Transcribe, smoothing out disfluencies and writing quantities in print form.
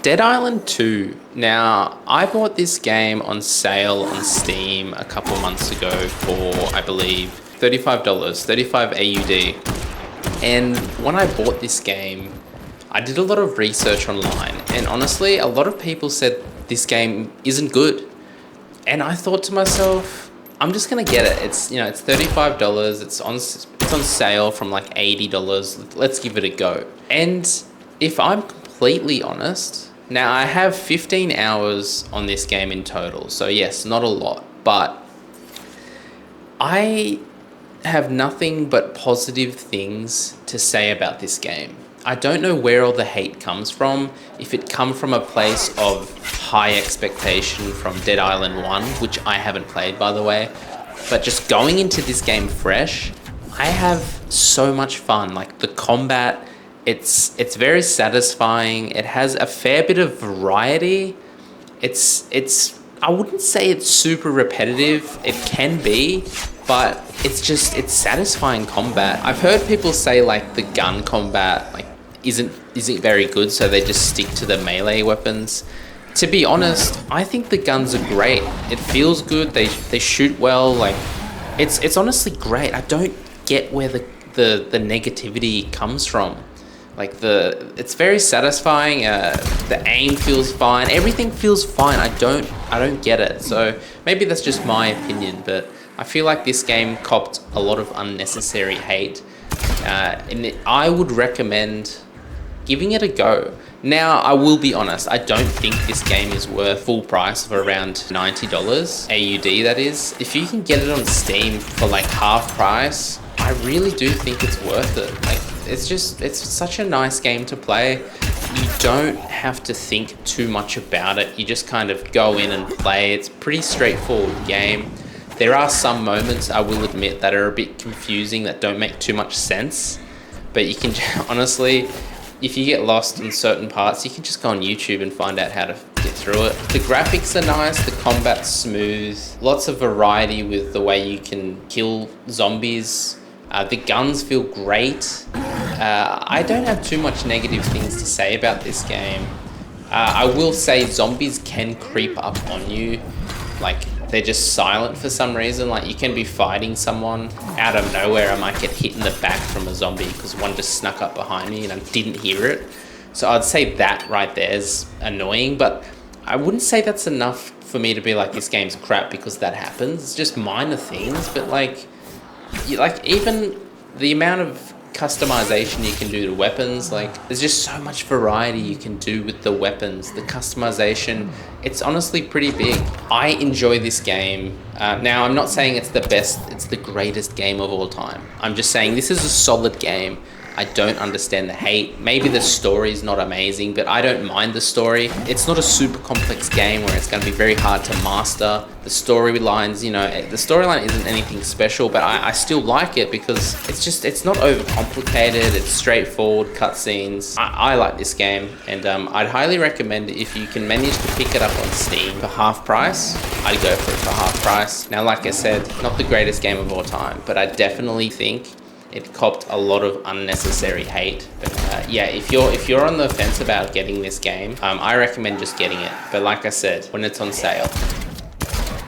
Dead Island 2. Now, I bought this game on sale on Steam a couple months ago for, I believe, $35, 35 AUD. And when I bought this game, I did a lot of research online, and honestly, a lot of people said this game isn't good. And I thought to myself, I'm just gonna get it. It's it's $35. It's on sale from like $80. Let's give it a go. And if I'm completely honest, now I have 15 hours on this game in total. So yes, not a lot, but I have nothing but positive things to say about this game. I don't know where all the hate comes from. If it come from a place of high expectation from Dead Island 1, which I haven't played by the way, but just going into this game fresh, I have so much fun. Like the combat, it's very satisfying. It has a fair bit of variety. It's I wouldn't say it's super repetitive. It can be, but it's satisfying combat. I've heard people say like the gun combat like isn't very good, so they just stick to the melee weapons. To be honest, I think the guns are great. It feels good. They shoot well. Like it's honestly great. I don't get where the negativity comes from. Like it's very satisfying. The aim feels fine. Everything feels fine. I don't get it. So maybe that's just my opinion, but I feel like this game copped a lot of unnecessary hate, and I would recommend giving it a go. Now, I will be honest, I don't think this game is worth full price of around $90 AUD, that is. If you can get it on Steam for like half price, I really do think it's worth it. Like, it's such a nice game to play. You don't have to think too much about it. You just kind of go in and play. It's a pretty straightforward game. There are some moments, I will admit, that are a bit confusing, that don't make too much sense. But you can, honestly, if you get lost in certain parts, you can just go on YouTube and find out how to get through it. The graphics are nice, the combat's smooth, lots of variety with the way you can kill zombies. The guns feel great. I don't have too much negative things to say about this game. I will say zombies can creep up on you. Like, they're just silent for some reason. Like, you can be fighting someone out of nowhere. I might get hit in the back from a zombie because one just snuck up behind me and I didn't hear it. So I'd say that right there is annoying, but I wouldn't say that's enough for me to be like, this game's crap because that happens. It's just minor things, but like even the amount of customization you can do to weapons, like there's just so much variety you can do with the weapons, the customization. It's honestly pretty big. I enjoy this game. Now, I'm not saying it's the best, it's the greatest game of all time. I'm just saying this is a solid game. I don't understand the hate. Maybe the story is not amazing, but I don't mind the story. It's not a super complex game where it's going to be very hard to master. The storylines, the storyline isn't anything special, but I still like it because it's not overcomplicated. It's straightforward cutscenes. I like this game, and I'd highly recommend it if you can manage to pick it up on Steam for half price. I'd go for it for half price. Now, like I said, not the greatest game of all time, but I definitely think it copped a lot of unnecessary hate. But yeah, if you're on the fence about getting this game, I recommend just getting it. But like I said, when it's on sale.